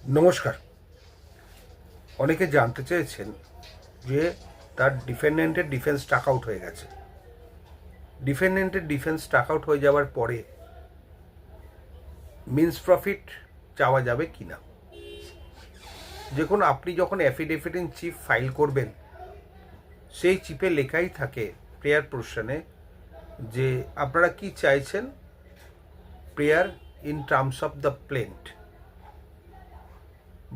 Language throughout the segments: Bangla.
নমস্কার। অনেকে জানতে চেয়েছেন যে তার ডিফেন্ডেন্টের ডিফেন্স টাক আউট হয়ে গেছে। ডিফেন্ডেন্টের ডিফেন্স টাক আউট হয়ে যাওয়ার পরে মিন্স প্রফিট চাওয়া যাবে কি না। দেখুন, আপনি যখন অ্যাফিডেভিট ইন চিফ ফাইল করবেন, সেই চিপে লেখাই থাকে প্রেয়ার পোর্শনে যে আপনারা কি চাইছেন, prayer in terms of the plant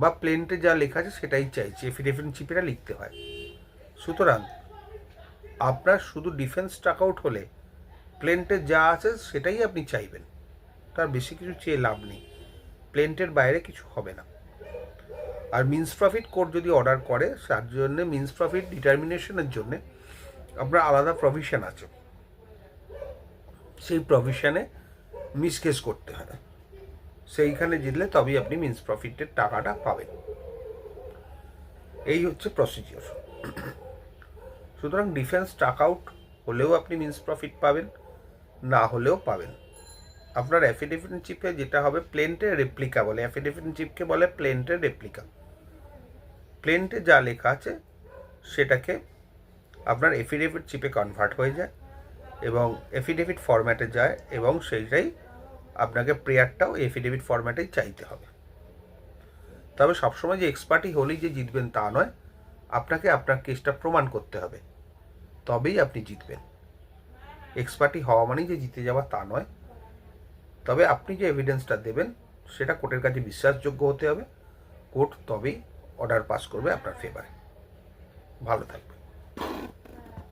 বা প্লেন্টে যা লেখা আছে সেটাই চাইছি, এফিডেভিট চিপেরা লিখতে হয়। সুতরাং আপনার শুধু ডিফেন্স টাক আউট হলে প্লেন্টে যা আছে সেটাই আপনি চাইবেন, তার বেশি কিছু চেয়ে লাভ নেই। প্লেন্টের বাইরে কিছু হবে না। আর মিন্স প্রফিট কোর্ট যদি অর্ডার করে, তার জন্য মিন্স প্রফিট ডিটারমিনেশনের জন্য আপনার আলাদা প্রভিশন আছে, সেই প্রভিশনে মিসকেস করতে হয়। সেইখানে জিতলে তবেই আপনি মিন্স প্রফিটের টাকাটা পাবেন। এই হচ্ছে প্রসিজিওর। সুতরাং ডিফেন্স টাক আউট হলেও আপনি মিন্স প্রফিট পাবেন, না হলেও পাবেন। আপনার অ্যাফিডেভিট চিপে যেটা হবে প্লেন্টের রেপ্লিকা বলে, অ্যাফিডেভিট চিপকে বলে প্লেন্টের রেপ্লিকা। প্লেন্টে যা লেখা আছে সেটাকে আপনার এফিডেভিট চিপে কনভার্ট হয়ে যায় এবং এফিডেভিট ফরম্যাটে যায়, এবং সেইটাই আপনাকে প্রেয়ারটাও এফিডেভিট ফরম্যাটেই চাইতে হবে। তবে সবসময় যে এক্সপার্টি হলেই যে জিতবেন তা নয়, আপনাকে আপনার কেসটা প্রমাণ করতে হবে, তবেই আপনি জিতবেন। এক্সপার্টি হওয়া মানেই যে জিতে যাওয়া তা নয়। তবে আপনি যে এভিডেন্সটা দেবেন সেটা কোর্টের কাছে বিশ্বাসযোগ্য হতে হবে। কোর্ট তবেই অর্ডার পাস করবে আপনার ফেভারে। ভালো থাকবে।